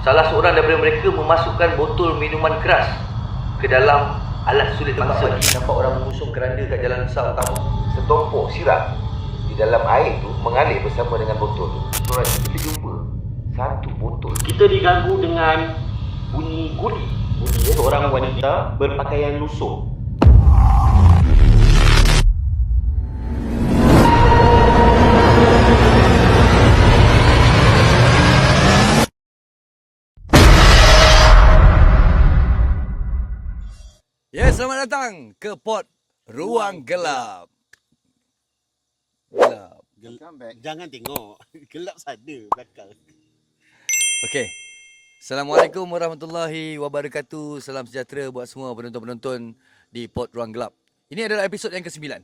salah seorang daripada mereka memasukkan botol minuman keras ke dalam alat sulit bangsa. Nampak orang mengusung keranda kat jalan besar utama. Setumpuk sirap di dalam air tu mengalir bersama dengan botol tu. So kita jumpa satu botol. Kita diganggu dengan bunyi guli. Seorang wanita berpakaian lusuh. Ya, selamat datang ke Pod Ruang Gelap. Gelap. Jangan tengok. Gelap sana belakang. Okey. Assalamualaikum warahmatullahi wabarakatuh. Salam sejahtera buat semua penonton-penonton di Pod Ruang Gelap. Ini adalah episod yang ke-9.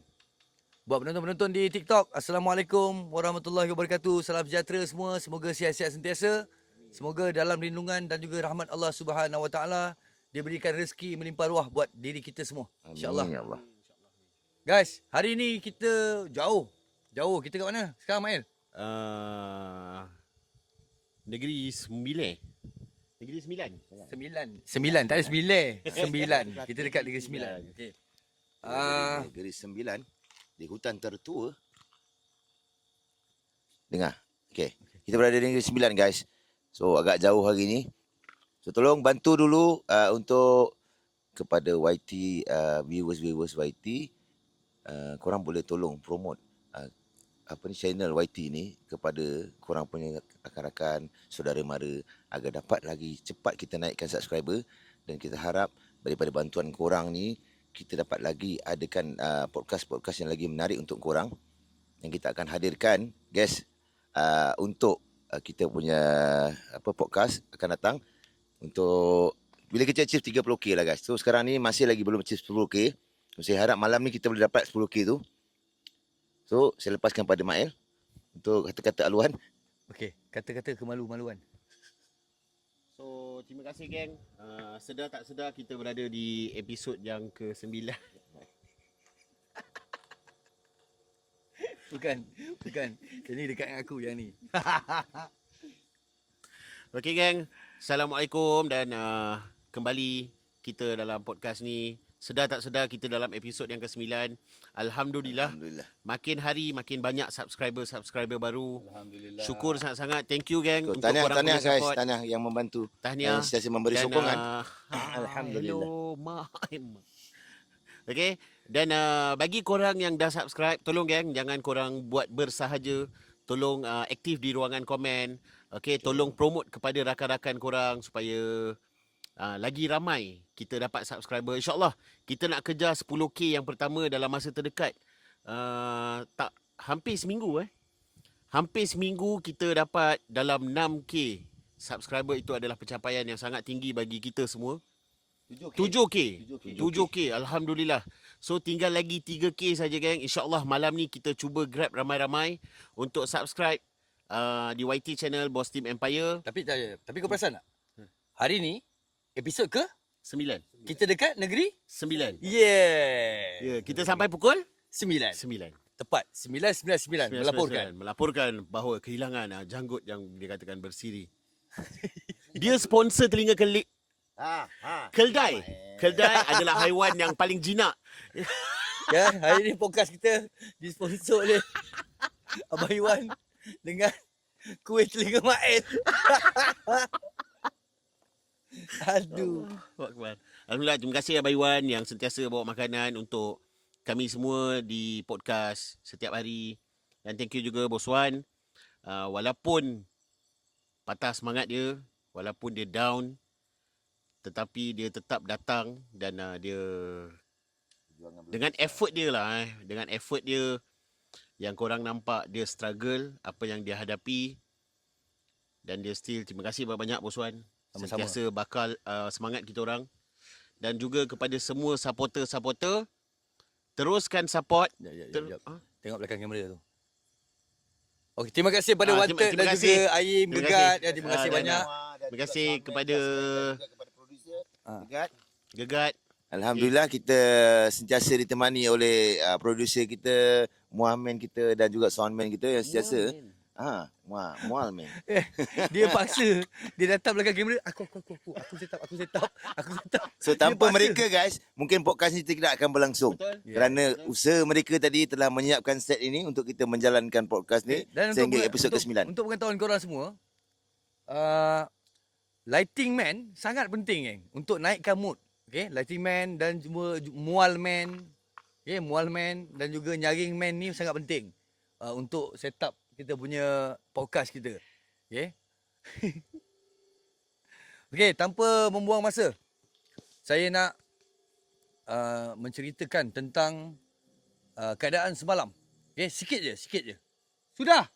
Buat penonton-penonton di TikTok, Assalamualaikum warahmatullahi wabarakatuh. Salam sejahtera semua. Semoga sihat-sihat sentiasa. Semoga dalam lindungan dan juga rahmat Allah Subhanahu Wa Taala dia berikan rezeki melimpah ruah buat diri kita semua. InsyaAllah. Ya Allah. Guys, hari ni kita jauh. Kita kat mana sekarang, Mail? Negeri Sembilan. Negeri Sembilan. Sembilan. Tak ada sembilan. Kita dekat Negeri Sembilan. Okey. Negeri Sembilan di hutan tertua. Dengar. Okey. Kita berada di Negeri Sembilan, guys. So agak jauh hari ni. So tolong bantu dulu untuk kepada YT viewers YT, korang boleh tolong promote channel YT ni kepada korang punya rakan-rakan, saudara mara agar dapat lagi cepat kita naikkan subscriber, dan kita harap daripada bantuan korang ni kita dapat lagi adakan podcast-podcast yang lagi menarik untuk korang yang kita akan hadirkan guys untuk kita punya podcast akan datang. Untuk bila kita achieve 30k lah guys. So sekarang ni masih lagi belum achieve 10k. So, saya harap malam ni kita boleh dapat 10k tu. So saya lepaskan pada Mael untuk kata-kata aluan. Okey, kata-kata kemalu-maluan. So terima kasih geng. Sedar tak sedar kita berada di episod yang ke-9. Bukan. Ini dekat dengan aku yang ni. Okey geng. Assalamualaikum dan kembali kita dalam podcast ni. Sedar tak sedar kita dalam episod yang ke-9. Alhamdulillah. Makin hari makin banyak subscriber baru. Alhamdulillah. Syukur sangat-sangat. Thank you geng untuk Tahniah korang punya guys, support. tahniah yang membantu. Tahniah. Yang sentiasa memberi sokongan. Alhamdulillah. Okey. Dan bagi korang yang dah subscribe, tolong geng jangan korang buat bersahaja. Tolong aktif di ruangan komen. Okey, tolong promote kepada rakan-rakan korang supaya lagi ramai kita dapat subscriber. InsyaAllah kita nak kejar 10k yang pertama dalam masa terdekat. Hampir seminggu Hampir seminggu kita dapat dalam 6k subscriber. Itu adalah pencapaian yang sangat tinggi bagi kita semua. 7k. Alhamdulillah. So tinggal lagi 3k saja geng. InsyaAllah malam ni kita cuba grab ramai-ramai untuk subscribe di YT channel Boss Team Empire. Tapi kau perasan tak? Hari ni episod ke 9. kita dekat negeri 9. Yeah. Kita sampai pukul 9. 9. Tepat 9 melaporkan bahawa kehilangan janggut yang dikatakan bersiri. Dia sponsor telinga keldai. Keldai adalah haiwan yang paling jinak. Ya, hari ni podcast kita disponsor oleh Abang Iwan dengan kuih telinga Mael. Aduh. Alhamdulillah, terima kasih Abang Iwan yang sentiasa bawa makanan untuk kami semua di podcast setiap hari. Dan thank you juga Bos Wan. Walaupun patah semangat dia, walaupun dia down, tetapi dia tetap datang dan dia dengan effort dia lah dengan effort dia yang korang nampak dia struggle apa yang dia hadapi, dan dia still. Terima kasih banyak-banyak Bos Wan. Sentiasa bakal semangat kita orang. Dan juga kepada semua supporter, teruskan support. Tengok belakang kamera tu. Okey, terima kasih pada Wanted terima dan kasih. juga Aim Gegat. Terima kasih banyak. Terima kasih kepada producer Gegat. Alhamdulillah kita sentiasa ditemani oleh producer kita, Muhammad kita dan juga soundman kita yang sentiasa Mual man. Dia paksa. Dia datang belakang kamera. Aku set up. So Dia tanpa paksa. mereka guys, mungkin podcast ni tidak akan berlangsung. Betul. Kerana usaha mereka tadi telah menyiapkan set ini untuk kita menjalankan podcast ni sehingga episod ke-9. Untuk pengetahuan korang semua, lighting man sangat penting untuk naikkan mood. Okay, lighting man dan juga mual man. Okay, mual man dan juga nyaring man ni sangat penting untuk set up kita punya podcast kita. Okay. Okay, tanpa membuang masa, saya nak menceritakan tentang keadaan semalam. Okay, sikit je. Sudah.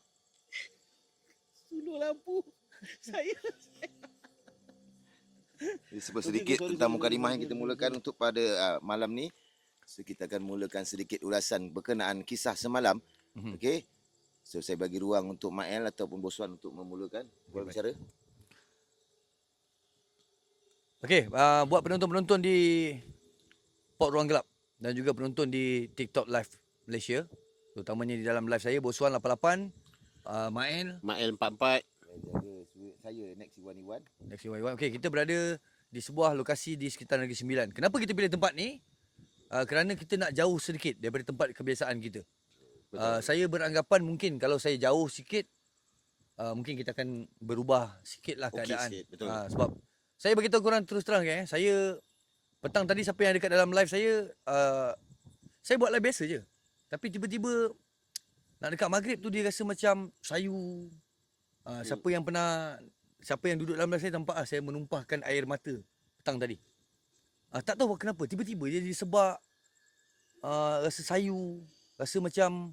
Suluh lampu. Saya. Sebut sedikit tentang mukadimah yang kita mulakan untuk pada malam ni. So kita akan mulakan sedikit ulasan berkenaan kisah semalam. Okey. So saya bagi ruang untuk Mael ataupun Bos Wan untuk memulakan berbicara. Okey, buat penonton-penonton di Port Ruang Gelap dan juga penonton di TikTok Live Malaysia, terutamanya di dalam live saya Bos Wan 88, Mael, Mael 44. Saya next Iwan. Next Iwan. Okey, kita berada di sebuah lokasi di sekitar Negeri Sembilan. Kenapa kita pilih tempat ni? Kerana kita nak jauh sedikit daripada tempat kebiasaan kita. Saya beranggapan mungkin kalau saya jauh sikit, mungkin kita akan berubah sikit lah Okey keadaan. sikit, betul. Sebab saya beritahu korang terus terang saya petang tadi siapa yang dekat dalam live saya buat live biasa je. Tapi tiba-tiba nak dekat maghrib tu dia rasa macam sayu. Siapa yang duduk dalam live saya nampak saya menumpahkan air mata petang tadi. Tak tahu kenapa tiba-tiba dia disebab rasa sayu, rasa macam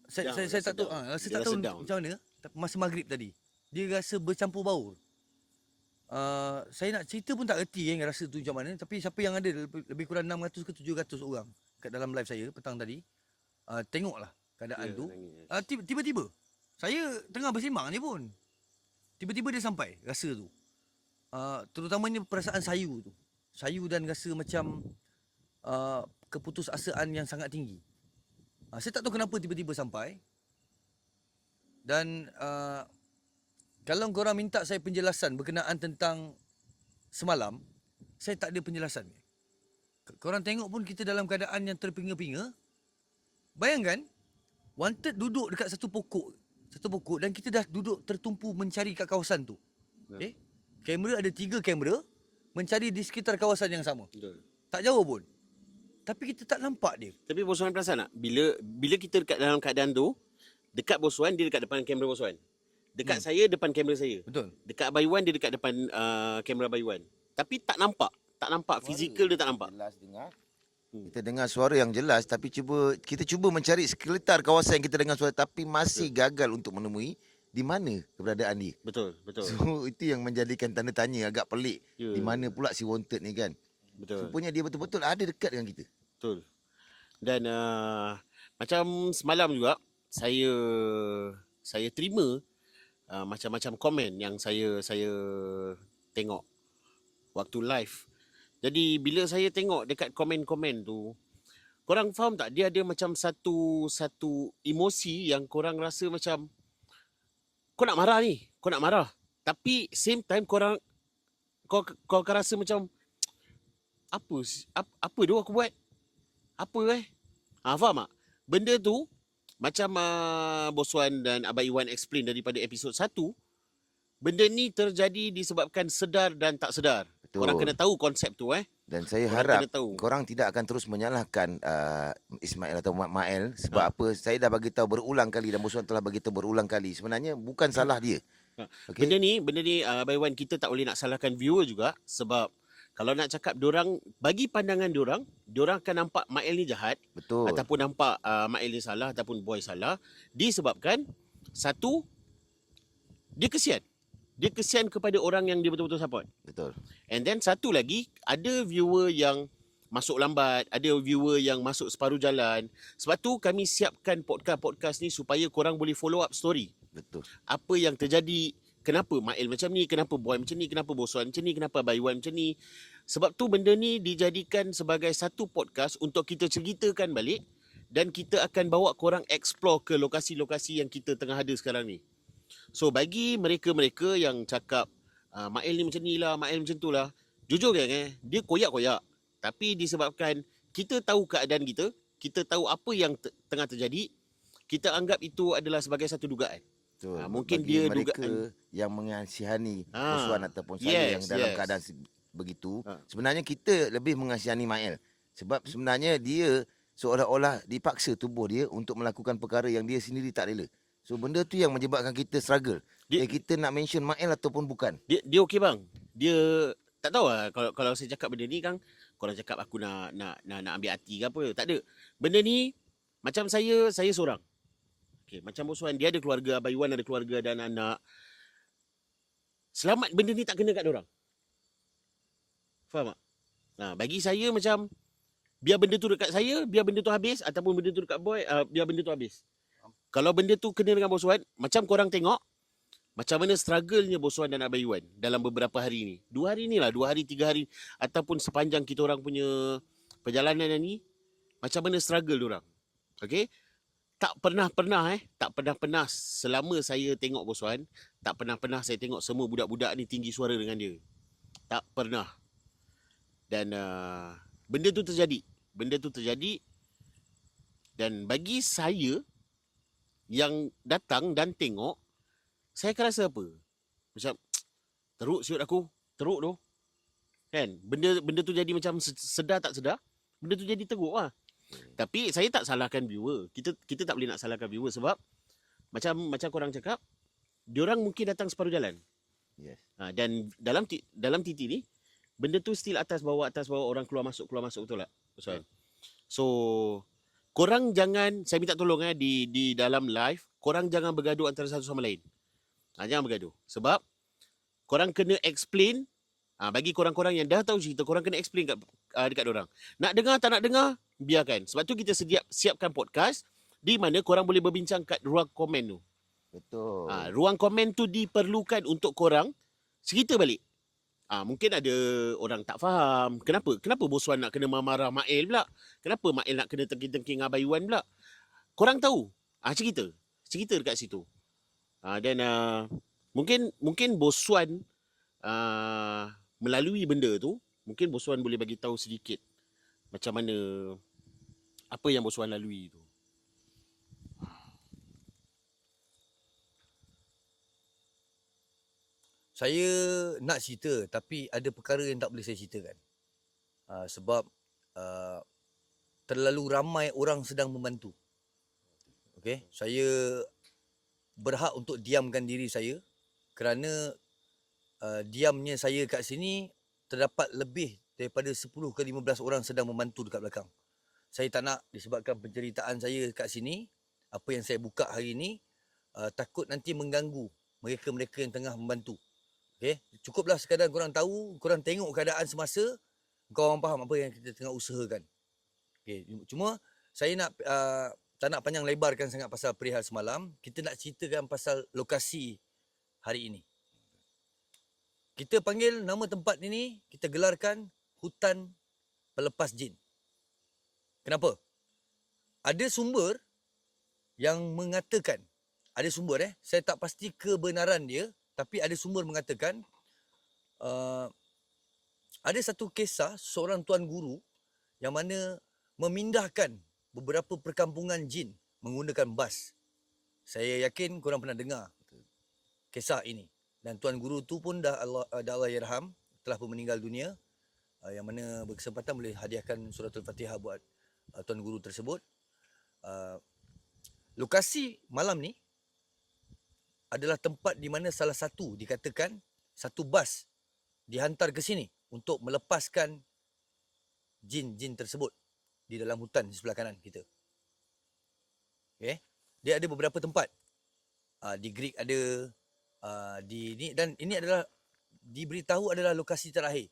saya tak tahu rasa tak tahu macam mana masa maghrib tadi. Dia rasa bercampur baur. Saya nak cerita pun tak reti rasa tu macam mana, tapi siapa yang ada lebih kurang 600 ke 700 orang kat dalam live saya petang tadi. Tengoklah keadaan tu. Tiba-tiba saya tengah bersimbang ni pun tiba-tiba dia sampai rasa tu. Terutamanya perasaan sayu tu. Sayu dan rasa macam keputusasaan yang sangat tinggi. Saya tak tahu kenapa tiba-tiba sampai. Dan kalau korang minta saya penjelasan berkenaan tentang semalam, saya tak ada penjelasan. Korang tengok pun kita dalam keadaan yang terpinga-pinga. Bayangkan, Wanted duduk dekat satu pokok dan kita dah duduk tertumpu mencari kat kawasan tu. Okay? Kamera ada 3 kamera mencari di sekitar kawasan yang sama. Betul. Tak jauh pun. Tapi kita tak nampak dia. Tapi Bos Wan perasan tak? Bila kita dekat dalam keadaan tu, dekat Bos Wan, dia dekat depan kamera Bos Wan. Dekat saya, depan kamera saya. Betul. Dekat Abang Iwan, dia dekat depan kamera Abang Iwan. Tapi tak nampak. Tak nampak. Fizikal dia tak nampak. Jelas dengar. Kita dengar suara yang jelas tapi kita cuba mencari sekelitar kawasan yang kita dengar suara tapi masih gagal untuk menemui di mana keberadaan dia. Betul. So itu yang menjadikan tanda tanya agak pelik. Ya. Di mana pula si Wanted ni kan? Betul. Rupanya dia betul-betul ada dekat dengan kita. Betul. Dan macam semalam juga saya terima macam-macam komen yang saya tengok waktu live. Jadi bila saya tengok dekat komen-komen tu, korang faham tak dia ada macam satu emosi yang korang rasa macam kau nak marah ni, kau nak marah. Tapi same time kau akan rasa macam apa tu aku buat? Apa faham tak? Benda tu macam Bos Wan dan Abang Iwan explain daripada episod 1, benda ni terjadi disebabkan sedar dan tak sedar. Betul. Korang kena tahu konsep tu Dan saya Korang harap kena tahu. korang tidak akan terus menyalahkan Ismail atau Mael sebab apa saya dah bagi tahu berulang kali dan Bos Wan telah bagi tahu berulang kali. Sebenarnya bukan salah dia. Okay. Benda ni Abang Iwan, kita tak boleh nak salahkan viewer juga sebab kalau nak cakap diorang bagi pandangan diorang akan nampak Mael ni jahat. Betul. Ataupun nampak Mael ni salah ataupun boy salah disebabkan satu, dia kesian. Dia kesian kepada orang yang dia betul-betul support. Betul. And then satu lagi, ada viewer yang masuk lambat, ada viewer yang masuk separuh jalan. Sebab tu kami siapkan podcast ni supaya korang boleh follow up story. Betul. Apa yang terjadi, kenapa Mael macam ni, kenapa boy macam ni, kenapa Bos Wan macam ni, kenapa Abang Iwan macam ni. Sebab tu benda ni dijadikan sebagai satu podcast untuk kita ceritakan balik dan kita akan bawa korang explore ke lokasi-lokasi yang kita tengah ada sekarang ni. So bagi mereka-mereka yang cakap Mail ni macam ni lah, Mail macam tu lah, jujur geng dia koyak-koyak. Tapi disebabkan kita tahu keadaan kita, kita tahu apa yang tengah terjadi, kita anggap itu adalah sebagai satu dugaan. Betul. Mungkin Bagi dia mereka dugaan yang mengasihani Ah, Boswan ataupun saya yang yes, dalam yes. keadaan begitu, Ah. sebenarnya kita lebih mengasihani Mael. Sebab sebenarnya dia seolah-olah dipaksa tubuh dia untuk melakukan perkara yang dia sendiri tak rela. So benda tu yang menyebabkan kita struggle. Kita nak mention Mael ataupun bukan. Dia okey bang. Dia tak tahu lah kalau saya cakap benda ni kan korang cakap aku nak ambil hati ke apa. Tak ada. Benda ni macam saya seorang. Okey, macam Bos Wan dia ada keluarga, Abang Iwan ada keluarga dan anak. Selamat benda ni tak kena kat dorang. Faham tak? Nah, bagi saya macam biar benda tu dekat saya, biar benda tu habis ataupun benda tu dekat boy, biar benda tu habis. Kalau benda tu kena dengan Bos Wan, macam korang tengok macam mana struggle-nya Bos Wan dan Abang Iwan dalam beberapa hari ni. 2 hari ni lah, 2 hari, 3 hari ataupun sepanjang kita orang punya perjalanan ni, macam mana struggle diorang. Okay? Tak pernah selama saya tengok Bos Wan, tak pernah saya tengok semua budak-budak ni tinggi suara dengan dia. Tak pernah. Dan benda tu terjadi dan bagi saya yang datang dan tengok, saya akan rasa apa? Macam teruk siut aku, teruk tu. Kan? Benda tu jadi macam sedar tak sedar, benda tu jadi teruk lah. Tapi saya tak salahkan viewer. Kita tak boleh nak salahkan viewer sebab macam korang cakap, diorang mungkin datang separuh jalan. Yes. Dan dalam titi ni, benda tu still atas bawah orang keluar masuk betul tak? Betul. So korang jangan, saya minta tolong di dalam live, korang jangan bergaduh antara satu sama lain. Jangan bergaduh. Sebab korang kena explain, bagi korang-korang yang dah tahu cerita, korang kena explain dekat dorang. Nak dengar tak nak dengar, biarkan. Sebab tu kita siapkan podcast di mana korang boleh berbincang kat ruang komen tu. Betul. Ruang komen tu diperlukan untuk korang cerita balik. Mungkin ada orang tak faham. Kenapa Bos Wan nak kena marah Mael pula? Kenapa Mael nak kena tengking-tengking Abang Iwan pula? Korang tahu. Cerita dekat situ. Dan mungkin Bos Wan melalui benda tu, mungkin Bos Wan boleh bagi tahu sedikit macam mana apa yang Bos Wan lalui tu. Saya nak cerita tapi ada perkara yang tak boleh saya ceritakan. Sebab terlalu ramai orang sedang membantu. Okey, saya berhak untuk diamkan diri saya kerana diamnya saya kat sini terdapat lebih daripada 10 ke 15 orang sedang membantu dekat belakang. Saya tak nak disebabkan penceritaan saya kat sini, apa yang saya buka hari ini, takut nanti mengganggu mereka-mereka yang tengah membantu. Okay? Cukuplah sekadar korang tahu, korang tengok keadaan semasa, korang faham apa yang kita tengah usahakan. Okay. Cuma saya nak tak nak panjang lebarkan sangat pasal perihal semalam. Kita nak ceritakan pasal lokasi hari ini. Kita panggil nama tempat ini, kita gelarkan Hutan Pelepas Jin. Kenapa? Ada sumber yang mengatakan, saya tak pasti kebenaran dia, tapi ada sumber mengatakan ada satu kisah seorang tuan guru yang mana memindahkan beberapa perkampungan jin menggunakan bas. Saya yakin korang pernah dengar kisah ini. Dan tuan guru tu pun dah Allah yarham, telah pun meninggal dunia. Yang mana berkesempatan boleh hadiahkan suratul Fatihah buat tuan guru tersebut. Lokasi malam ni adalah tempat di mana salah satu dikatakan satu bas dihantar ke sini untuk melepaskan jin-jin tersebut di dalam hutan di sebelah kanan kita. Okay. Dia ada beberapa tempat. Di Greek ada, di ni, dan ini adalah diberitahu adalah lokasi terakhir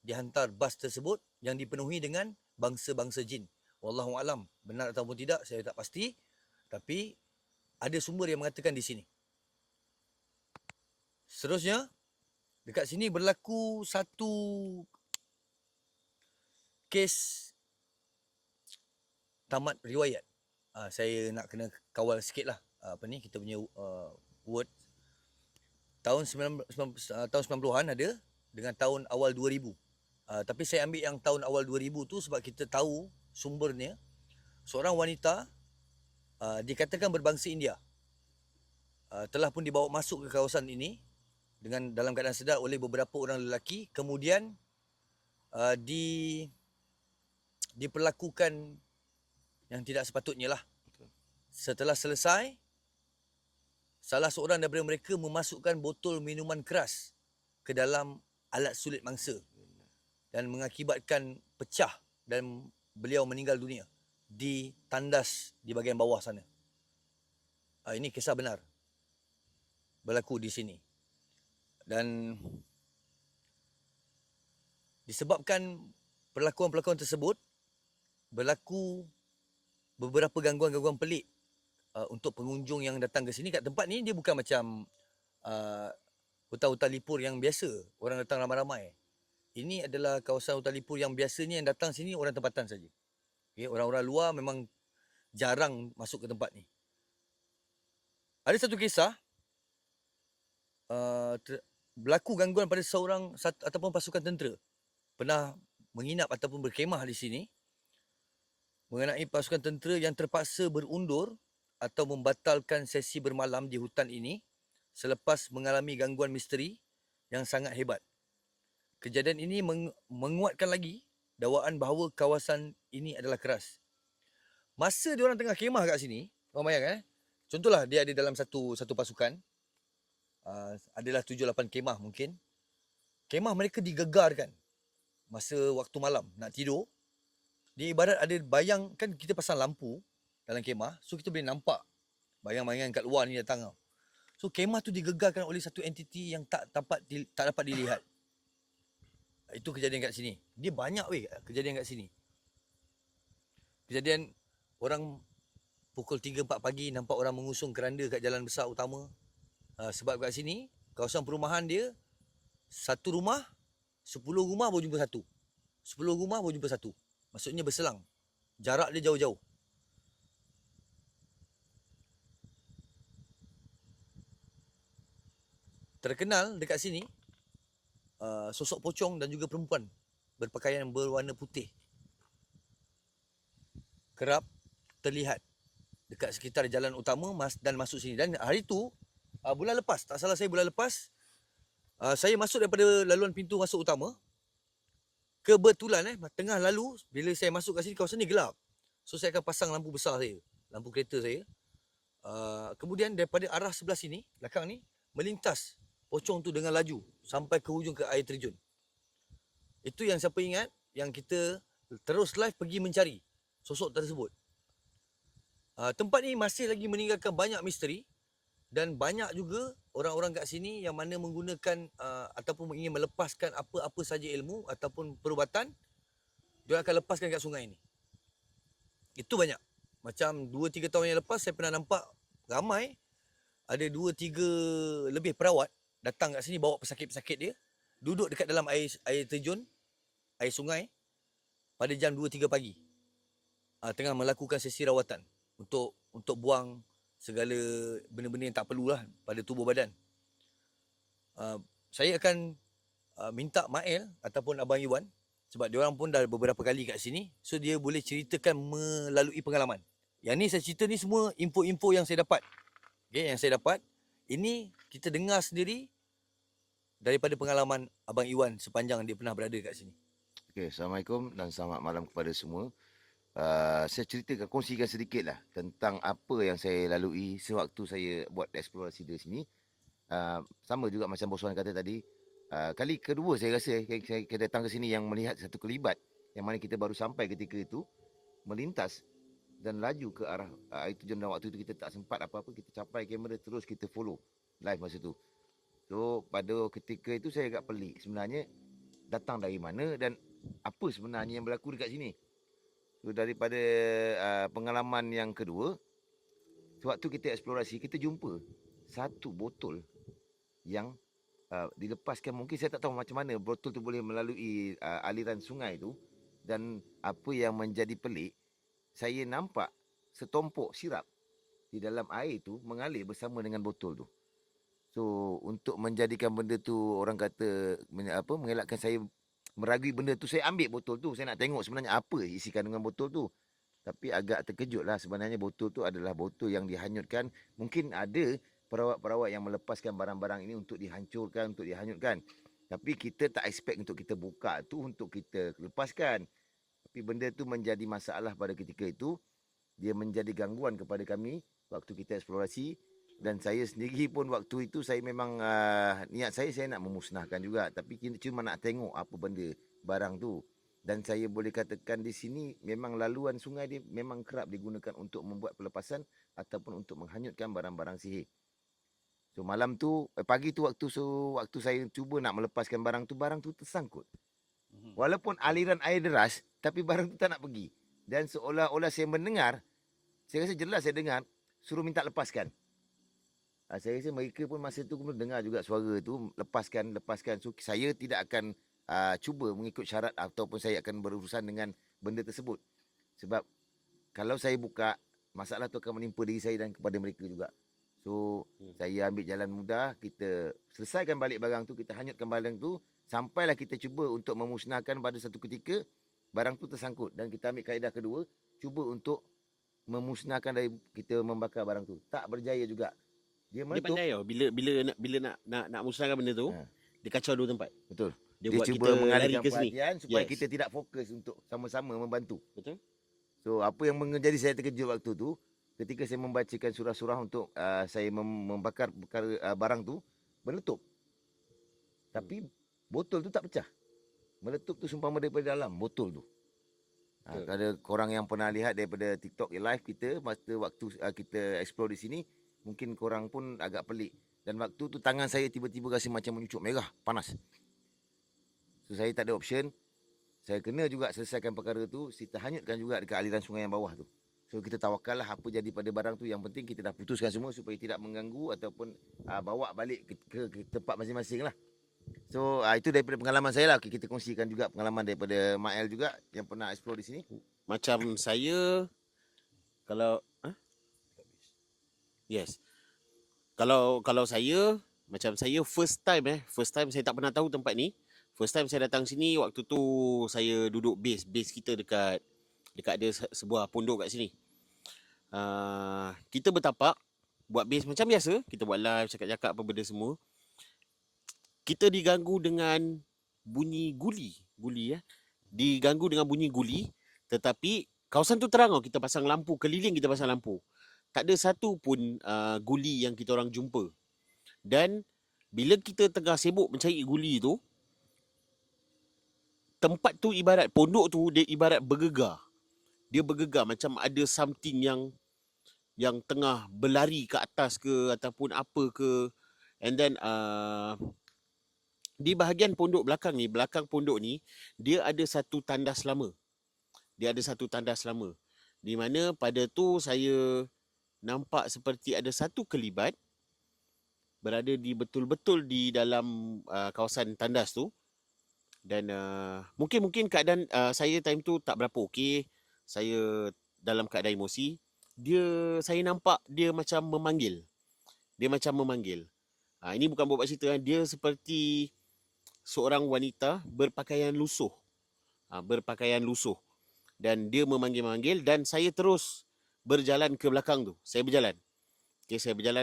dihantar bas tersebut yang dipenuhi dengan bangsa-bangsa jin. Wallahu alam, benar ataupun tidak saya tak pasti, tapi ada sumber yang mengatakan di sini. Seterusnya, dekat sini berlaku satu kes tamat riwayat. Saya nak kena kawal sikit lah kita punya word. Tahun 90-an ada dengan tahun awal 2000. Tapi saya ambil yang tahun awal 2000 tu sebab kita tahu sumbernya. Seorang wanita dikatakan berbangsa India telah pun dibawa masuk ke kawasan ini dengan dalam keadaan sedar oleh beberapa orang lelaki, kemudian diperlakukan yang tidak sepatutnya lah. Setelah selesai, salah seorang daripada mereka memasukkan botol minuman keras ke dalam alat sulit mangsa dan mengakibatkan pecah dan beliau meninggal dunia di tandas di bahagian bawah sana. Ini kisah benar berlaku di sini. Dan disebabkan perlakuan-perlakuan tersebut, berlaku beberapa gangguan-gangguan pelik untuk pengunjung yang datang ke sini. Kat tempat ni dia bukan macam hutan-hutan lipur yang biasa orang datang ramai-ramai. Ini adalah kawasan hutan lipur yang biasanya yang datang sini orang tempatan saja. Okay, orang-orang luar memang jarang masuk ke tempat ni. Ada satu kisah berlaku gangguan pada seorang ataupun pasukan tentera pernah menginap ataupun berkemah di sini mengenai pasukan tentera yang terpaksa berundur atau membatalkan sesi bermalam di hutan ini selepas mengalami gangguan misteri yang sangat hebat. Kejadian ini menguatkan lagi dakwaan bahawa kawasan ini adalah keras. Masa diorang tengah kemah kat sini, korang bayangkan contohlah dia ada dalam satu pasukan, adalah 7-8 kemah mungkin. Kemah mereka digegarkan masa waktu malam nak tidur. Dia ibarat ada bayang, kan kita pasang lampu dalam kemah, so kita boleh nampak bayang-bayang kat luar ni datang tau. So kemah tu digegarkan oleh satu entiti yang tak dapat dilihat. Itu kejadian kat sini. Dia banyak kejadian kat sini. Kejadian orang pukul 3-4 pagi nampak orang mengusung keranda kat jalan besar utama. Sebab kat sini kawasan perumahan dia, satu rumah 10 rumah baru jumpa satu. 10 rumah baru jumpa satu. Maksudnya berselang. Jarak dia jauh-jauh. Terkenal dekat sini sosok pocong dan juga perempuan berpakaian berwarna putih kerap terlihat dekat sekitar jalan utama dan masuk sini. Dan hari tu bulan lepas, tak salah saya bulan lepas, saya masuk daripada laluan pintu masuk utama. Kebetulan tengah lalu, bila saya masuk kat sini, kawasan ni gelap. So saya akan pasang lampu besar saya, lampu kereta saya. Kemudian daripada arah sebelah sini, belakang ni, melintas pocong tu dengan laju sampai ke hujung ke air terjun. Itu yang siapa ingat, yang kita terus live pergi mencari sosok tersebut. Tempat ni masih lagi meninggalkan banyak misteri dan banyak juga orang-orang kat sini yang mana menggunakan ataupun ingin melepaskan apa-apa saja ilmu ataupun perubatan, dia akan lepaskan kat sungai ni. Itu banyak. Macam 2-3 tahun yang lepas saya pernah nampak ramai, ada 2-3 lebih perawat datang kat sini bawa pesakit-pesakit dia, duduk dekat dalam air terjun, air sungai pada jam 2-3 pagi. Tengah melakukan sesi rawatan untuk buang segala benda-benda yang tak perlulah pada tubuh badan. Saya akan minta Mael ataupun Abang Iwan, sebab diorang pun dah beberapa kali kat sini, so dia boleh ceritakan melalui pengalaman. Yang ni saya cerita ni semua info-info yang saya dapat. Okay, yang saya dapat, ini kita dengar sendiri daripada pengalaman Abang Iwan sepanjang dia pernah berada kat sini. Okay, Assalamualaikum dan selamat malam kepada semua. Saya ceritakan, kongsikan sedikit lah tentang apa yang saya lalui sewaktu saya buat eksplorasi di sini. Sama juga macam Bos Wan kata tadi, kali kedua saya rasa saya datang ke sini yang melihat satu kelibat yang mana kita baru sampai ketika itu, melintas dan laju ke arah air terjun, dan waktu itu kita tak sempat apa-apa, kita capai kamera terus kita follow live masa tu. So pada ketika itu saya agak pelik sebenarnya datang dari mana dan apa sebenarnya yang berlaku dekat sini. So daripada pengalaman yang kedua, sewaktu kita eksplorasi, kita jumpa satu botol yang dilepaskan. Mungkin saya tak tahu macam mana botol tu boleh melalui aliran sungai tu. Dan apa yang menjadi pelik, saya nampak setompok sirap di dalam air tu mengalir bersama dengan botol tu. So untuk menjadikan benda tu orang kata mengelakkan saya meragui benda tu, saya ambil botol tu. Saya nak tengok sebenarnya apa isi kandungan botol tu. Tapi agak terkejut lah, sebenarnya botol tu adalah botol yang dihanyutkan. Mungkin ada perawat-perawat yang melepaskan barang-barang ini untuk dihancurkan, untuk dihanyutkan. Tapi kita tak expect untuk kita buka tu untuk kita lepaskan. Tapi benda tu menjadi masalah pada ketika itu. Dia menjadi gangguan kepada kami waktu kita eksplorasi. Dan saya sendiri pun waktu itu saya memang niat saya nak memusnahkan juga. Tapi kita cuma nak tengok apa benda barang tu. Dan saya boleh katakan di sini memang laluan sungai dia memang kerap digunakan untuk membuat pelepasan ataupun untuk menghanyutkan barang-barang sihir. So malam tu, pagi tu waktu saya cuba nak melepaskan barang tu tersangkut. Walaupun aliran air deras, tapi barang tu tak nak pergi. Dan seolah-olah saya mendengar, saya rasa jelas saya dengar, suruh minta lepaskan. Saya rasa mereka pun masa tu pun dengar juga suara tu, lepaskan. So saya tidak akan cuba mengikut syarat ataupun saya akan berurusan dengan benda tersebut. Sebab kalau saya buka, masalah tu akan menimpa diri saya dan kepada mereka juga. So saya ambil jalan mudah, kita selesaikan balik barang tu, kita hanyutkan barang tu, sampailah kita cuba untuk memusnahkan pada satu ketika barang tu tersangkut. Dan kita ambil kaedah kedua, cuba untuk memusnahkan dari kita membakar barang tu. Tak berjaya juga. Dia Dia meletup. pandai tau. Bila nak musnahkan benda tu, dia kacau dua tempat. Betul. Dia Dia buat cuba kita lari mengalihkan ke sini. perhatian supaya Yes. kita tidak fokus untuk sama-sama membantu. Betul? So apa yang menjadi saya terkejut waktu tu, ketika saya membacakan surah-surah untuk saya membakar barang tu, meletup. Tapi botol tu tak pecah. Meletup tu seumpama daripada dalam botol tu. Kalau korang yang pernah lihat daripada TikTok live kita, masa waktu kita explore di sini, mungkin korang pun agak pelik. Dan waktu tu tangan saya tiba-tiba rasa macam menyucuk merah, panas. So saya tak ada option. Saya kena juga selesaikan perkara tu. Kita hanyutkan juga dekat aliran sungai yang bawah tu. So kita tawakal lah apa jadi pada barang tu. Yang penting kita dah putuskan semua supaya tidak mengganggu ataupun bawa balik ke tempat masing-masing lah. So itu daripada pengalaman saya lah. Okay, kita kongsikan juga pengalaman daripada Mael juga yang pernah explore di sini. Macam saya kalau yes. Kalau saya macam saya first time saya tak pernah tahu tempat ni. First time saya datang sini, waktu tu saya duduk base kita dekat ada sebuah pondok kat sini. Kita bertapak buat base macam biasa, kita buat live, cakap-cakap apa benda semua. Kita diganggu dengan bunyi guli diganggu dengan bunyi guli, tetapi kawasan tu terang tau, kita pasang lampu keliling, kita pasang lampu. Tak ada satu pun guli yang kita orang jumpa. Dan bila kita tengah sibuk mencari guli tu, tempat tu ibarat, pondok tu dia ibarat bergegar. Dia bergegar macam ada something yang tengah berlari ke atas ke ataupun apa ke. And then di bahagian pondok belakang ni, belakang pondok ni, dia ada satu tandas lama. Di mana pada tu saya nampak seperti ada satu kelibat berada di betul-betul di dalam kawasan tandas tu. Dan mungkin keadaan saya time tu tak berapa okey. Saya dalam keadaan emosi. Saya nampak dia macam memanggil. Ini bukan buat cerita. Dia seperti seorang wanita berpakaian lusuh. Dan dia memanggil-manggil dan saya terus berjalan ke belakang tu. Saya berjalan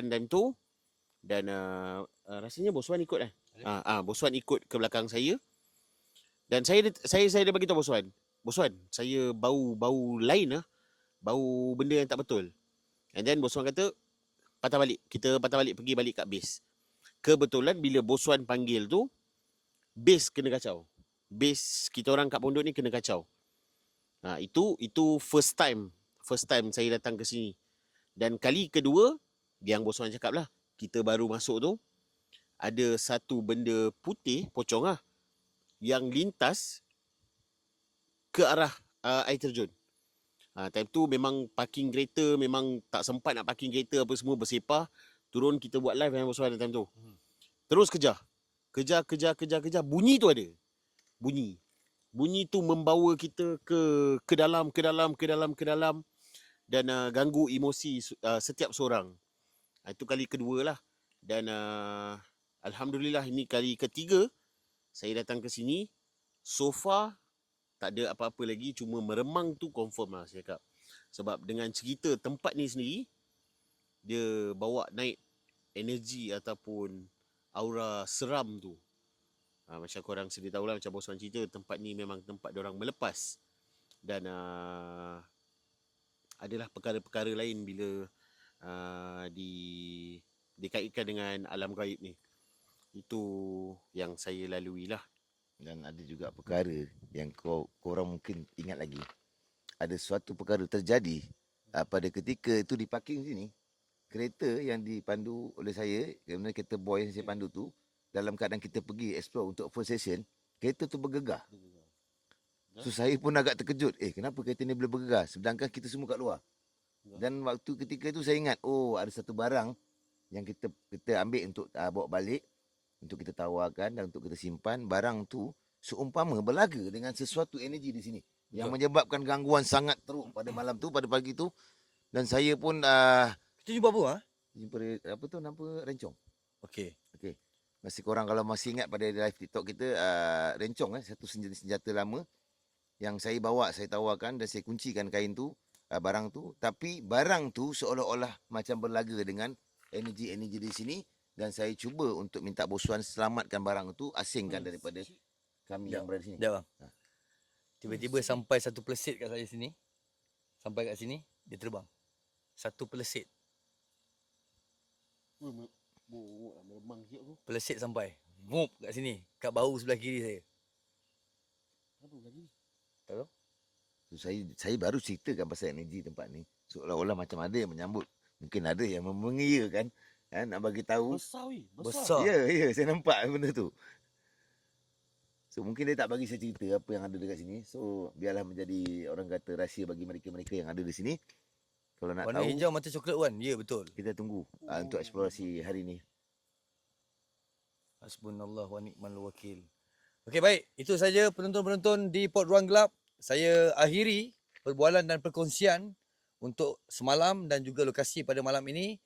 time tu. Dan rasanya Bos Wan ikut Bos Wan ikut ke belakang saya. Dan saya dah bagi tahu Bos Wan, saya bau lain bau benda yang tak betul. And then Bos Wan kata, kita patah balik, pergi balik kat base. Kebetulan bila Bos Wan panggil tu, base kena kacau. Base kita orang kat pondok ni kena kacau. Itu first time saya datang ke sini. Dan kali kedua, yang Bos Wan cakap lah, kita baru masuk tu, ada satu benda putih, pocong yang lintas ke arah air terjun. Time tu memang parking kereta, memang tak sempat nak parking kereta apa semua, bersepah. Turun kita buat live dengan Bos Wan time tu. Terus kejar. Bunyi tu ada. Bunyi bunyi tu membawa kita ke dalam dan ganggu emosi setiap seorang. Itu kali kedua lah. Dan alhamdulillah ini kali ketiga saya datang ke sini. So far tak ada apa-apa lagi, cuma meremang tu confirm lah saya cakap. Sebab dengan cerita tempat ni sendiri, dia bawa naik energi ataupun aura seram tu. Macam korang sedia tahulah, macam Bos Wan cerita, tempat ni memang tempat diorang melepas. Dan adalah perkara-perkara lain bila dikaitkan dengan alam gaib ni. Itu yang saya lalui lah. Dan ada juga perkara yang korang mungkin ingat lagi. Ada suatu perkara terjadi pada ketika itu di parking sini. Kereta yang dipandu oleh saya, kemudian kereta boy yang saya pandu tu, dalam keadaan kita pergi explore untuk first session, kereta tu bergegar. So saya pun agak terkejut. Kenapa kereta ni boleh bergegar sedangkan kita semua kat luar? Dan waktu ketika tu saya ingat, ada satu barang yang kita ambil untuk bawa balik, untuk kita tawarkan dan untuk kita simpan. Barang tu seumpama berlaga dengan sesuatu energi di sini yang menyebabkan gangguan sangat teruk pada malam tu, pada pagi tu. Dan saya pun Kita jumpa apa? jumpa apa tu nama rencong. Okey. Masih korang kalau masih ingat pada live TikTok kita, rencong satu senjata lama yang saya bawa, saya tawarkan dan saya kuncikan kain tu, barang tu. Tapi barang tu seolah-olah macam berlaga dengan energi-energi di sini. Dan saya cuba untuk minta Bos Wan selamatkan barang tu, asingkan daripada kami yang berada di sini. Sekejap bang. Tiba-tiba sampai satu pelesit kat saya sini. Sampai kat sini, dia terbang. Satu pelesit. Meremang sikit aku. Pelesit sampai. Mup kat sini. Kat bahu sebelah kiri saya. Kenapa lagi ni? Tak tahu? So, saya baru ceritakan pasal energi tempat ni. Seolah-olah macam ada yang menyambut. Mungkin ada yang mengiyakan. Nak bagi tahu. Besar weh. Besar. Ya, saya nampak benda tu. So mungkin dia tak bagi saya cerita apa yang ada dekat sini. So biarlah menjadi orang kata rahsia bagi mereka-mereka yang ada di sini. Kalau nak Warna tahu, hijau mata coklat Wan. Ya betul. kita tunggu untuk eksplorasi hari ni. Hasbunallah wa ni'mal wakil. Okey baik, itu saja penonton-penonton di Port Ruang Gelap. Saya akhiri perbualan dan perkongsian untuk semalam dan juga lokasi pada malam ini.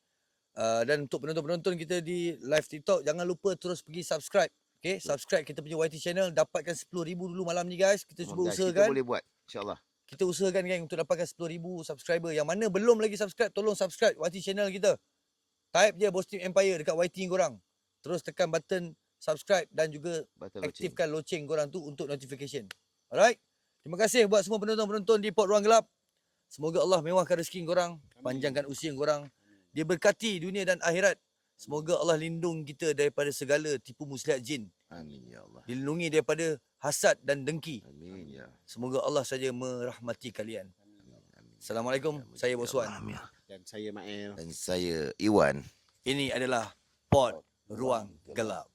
Dan untuk penonton-penonton kita di live TikTok, jangan lupa terus pergi subscribe. Okay, subscribe kita punya YT channel, dapatkan 10,000 dulu malam ni guys. Kita cuba Guys, usahakan. kita boleh buat, insyaAllah. Kita usahakan gang untuk dapatkan 10,000 subscriber. Yang mana belum lagi subscribe, tolong subscribe YT channel kita. Type je Boss Team Empire dekat YT korang. Terus tekan button subscribe dan juga aktifkan loceng korang tu untuk notification. Alright. Terima kasih buat semua penonton-penonton di Port Ruang Gelap. Semoga Allah mewahkan rezeki korang, panjangkan usia korang. Dia berkati dunia dan akhirat. Semoga Allah lindung kita daripada segala tipu muslihat jin. Amin ya Allah. Dilindungi daripada hasad dan dengki. Amin ya. Semoga Allah saja merahmati kalian. Assalamualaikum. Saya Bos Wan. Dan saya Mael. Dan saya Iwan. Ini adalah Port Ruang Gelap.